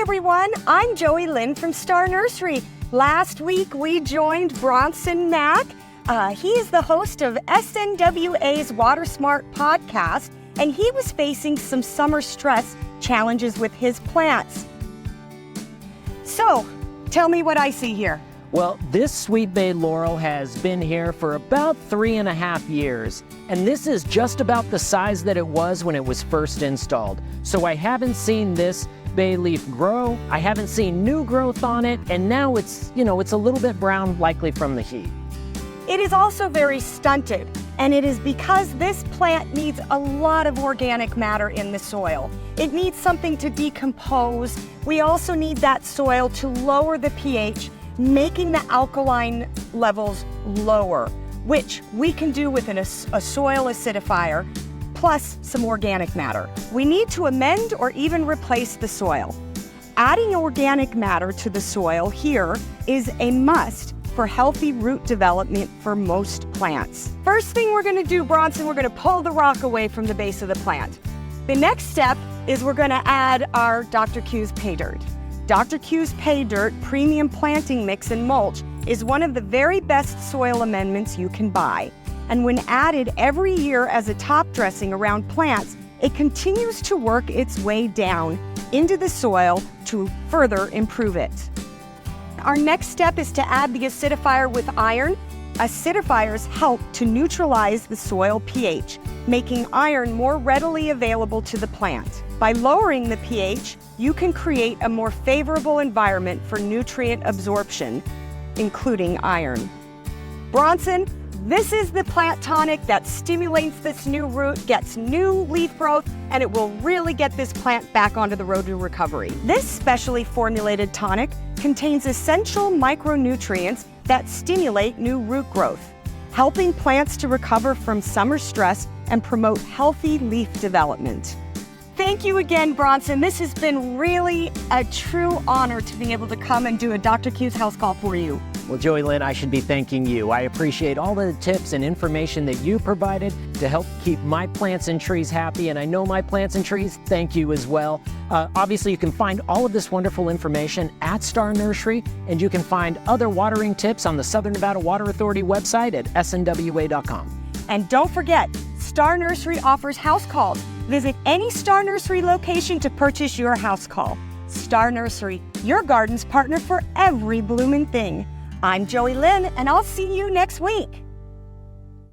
everyone, I'm Joey Lynn from Star Nursery. Last week we joined Bronson Mack. He is the host of SNWA's Water Smart podcast, and he was facing some summer stress challenges with his plants. So, tell me what I see here. Well, this sweet bay laurel has been here for about 3.5 years, and this is just about the size that it was when it was first installed. So I haven't seen this bay leaf grow, I haven't seen new growth on it, and now it's a little bit brown, likely from the heat. It is also very stunted, and it is because this plant needs a lot of organic matter in the soil. It needs something to decompose. We also need that soil to lower the pH, making the alkaline levels lower, which we can do with a soil acidifier, plus some organic matter. We need to amend or even replace the soil. Adding organic matter to the soil here is a must for healthy root development for most plants. First thing we're gonna do, Bronson, we're gonna pull the rock away from the base of the plant. The next step is we're gonna add our Dr. Q's pay dirt. Dr. Q's Pay Dirt Premium Planting Mix and Mulch is one of the very best soil amendments you can buy. And when added every year as a top dressing around plants, it continues to work its way down into the soil to further improve it. Our next step is to add the acidifier with iron. Acidifiers help to neutralize the soil pH, making iron more readily available to the plant. By lowering the pH, you can create a more favorable environment for nutrient absorption, including iron. Bronson, this is the plant tonic that stimulates this new root, gets new leaf growth, and it will really get this plant back onto the road to recovery. This specially formulated tonic contains essential micronutrients that stimulate new root growth, helping plants to recover from summer stress and promote healthy leaf development. Thank you again, Bronson. This has been really a true honor to be able to come and do a Dr. Q's house call for you. Well, Joey Lynn, I should be thanking you. I appreciate all the tips and information that you provided to help keep my plants and trees happy, and I know my plants and trees thank you as well. Obviously, you can find all of this wonderful information at Star Nursery, and you can find other watering tips on the Southern Nevada Water Authority website at snwa.com. And don't forget, Star Nursery offers house calls. Visit any Star Nursery location to purchase your house call. Star Nursery, your garden's partner for every blooming thing. I'm Joey Lynn, and I'll see you next week.